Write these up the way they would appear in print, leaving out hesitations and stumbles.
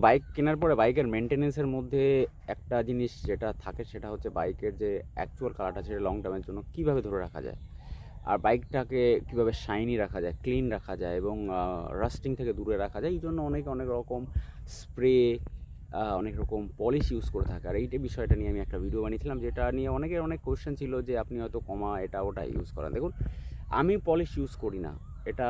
Bike কেনার পরে বাইকের মেনটেন্যান্সের মধ্যে একটা জিনিস যেটা থাকে সেটা হচ্ছে বাইকের যে অ্যাকচুয়াল কালারটা সেটা লং টার্মের জন্য কীভাবে ধরে রাখা যায়, আর বাইকটাকে কীভাবে শাইনি রাখা যায়, ক্লিন রাখা যায় এবং রাস্টিং থেকে দূরে রাখা যায়। এই জন্য অনেকে অনেক রকম স্প্রে, অনেক রকম পলিশ ইউজ করে থাকে। আর এইটা বিষয়টা নিয়ে আমি একটা ভিডিও বানিয়েছিলাম, যেটা নিয়ে অনেকের অনেক কোয়েশ্চেন ছিল যে আপনি হয়তো কমা এটা ওটা ইউজ করেন। দেখুন, আমি পলিশ ইউজ করি না, এটা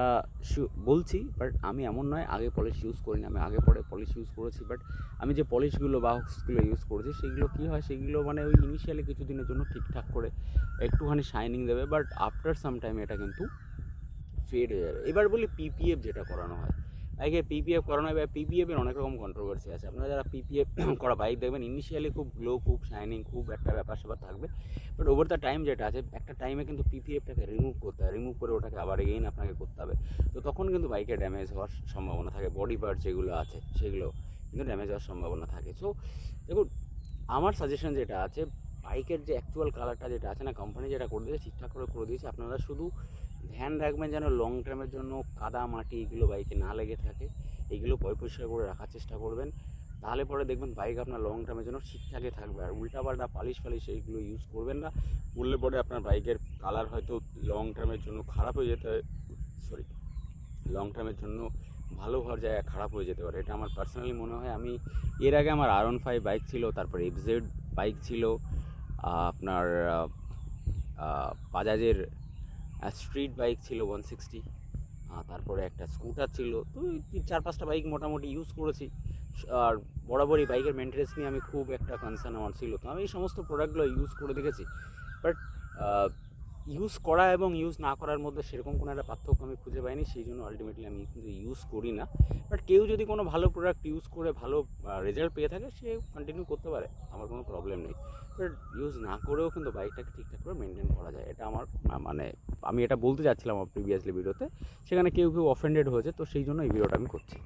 বলছি, বাট আমি এমন নয় আগে পলিশ ইউজ করি না, আমি আগে পরে পলিশ ইউজ করেছি। বাট আমি যে পলিশগুলো বাক্সগুলো ইউজ করেছি সেগুলো কী হয়, সেগুলো মানে ওই ইনিশিয়ালি কিছুদিনের জন্য ঠিকঠাক করে একটুখানি শাইনিং দেবে, বাট আফটার সাম টাইম এটা কিন্তু ফেড হয়ে যাবে। এবার বলি পিপিএফ যেটা করানো হয়, বাইকে পিপিএফ করানো হয়, বা পিপিএফের অনেক রকম কন্ট্রোভার্সি আছে। আপনারা যারা পিপিএফ করা বাইক দেখবেন ইনিশিয়ালি খুব গ্লো, খুব শাইনিং, খুব একটা ব্যাপার স্যাপার থাকবে, বাট ওভার দ্য টাইম যেটা আছে একটা টাইমে কিন্তু পিপিএফটাকে রিমুভ করতে হয়, রিমুভ করে ওটাকে আবার এগেইন আপনাকে করতে হবে। তো তখন কিন্তু বাইকে ড্যামেজ হওয়ার সম্ভাবনা থাকে, বডি পার্ট যেগুলো আছে সেগুলো কিন্তু ড্যামেজ হওয়ার সম্ভাবনা থাকে। সো দেখুন, আমার সাজেশন যেটা আছে, বাইকের যে অ্যাকচুয়াল কালারটা যেটা আছে না, কোম্পানি যেটা করে দিয়েছে ঠিকঠাক করে দিয়েছে, আপনারা শুধু ধ্যান রাখবেন যেন লং টার্মের জন্য কাদা মাটি এগুলো বাইকে না লেগে থাকে, এগুলো পরিষ্কার করে রাখার চেষ্টা করবেন। তাহলে পরে দেখবেন বাইক আপনার লং টার্মের জন্য ঠিকঠাকই থাকবে। আর উল্টাপাল্টা পালিশ এইগুলো ইউজ করবেন না, করলে পরে আপনার বাইকের কালার হয়তো লং টার্মের জন্য খারাপ হয়ে যেতে লং টার্মের জন্য ভালো হওয়ার জায়গায় খারাপ হয়ে যেতে পারে। এটা আমার পার্সোনালি মনে হয়। আমি এর আগে আমার R15 বাইক ছিল, তারপরে এফজেড বাইক ছিল, আপনার বাজাজের স্ট্রিট বাইক ছিল 160, তারপরে একটা স্কুটার ছিল। তো এই 4-5টা বাইক মোটামুটি ইউজ করেছি। আর বরাবরই বাইকের মেনটেন্যান্স নিয়ে আমি খুব একটা কনসার্ন আমার ছিল, তো আমি এই সমস্ত প্রোডাক্টগুলো ইউজ করে দেখেছি। বাট ইউজ করা এবং ইউজ না করার মধ্যে সেরকম কোনো একটা পার্থক্য আমি খুঁজে পাইনি, সেই জন্য আলটিমেটলি আমি কিন্তু ইউজ করি না। বাট কেউ যদি কোনো ভালো প্রোডাক্ট ইউজ করে ভালো রেজাল্ট পেয়ে থাকে, সে কন্টিনিউ করতে পারে, আমার কোনো প্রবলেম নেই। বাট ইউজ না করেও কিন্তু বাইকটাকে ঠিকঠাক করে মেনটেন করা যায়, এটা আমার মানে আমি এটা বলতে চাচ্ছিলাম আমার প্রিভিয়াসলি ভিডিওতে, সেখানে কেউ অফেন্ডেড হয়েছে, তো সেই জন্য এই ভিডিওটা আমি করছি।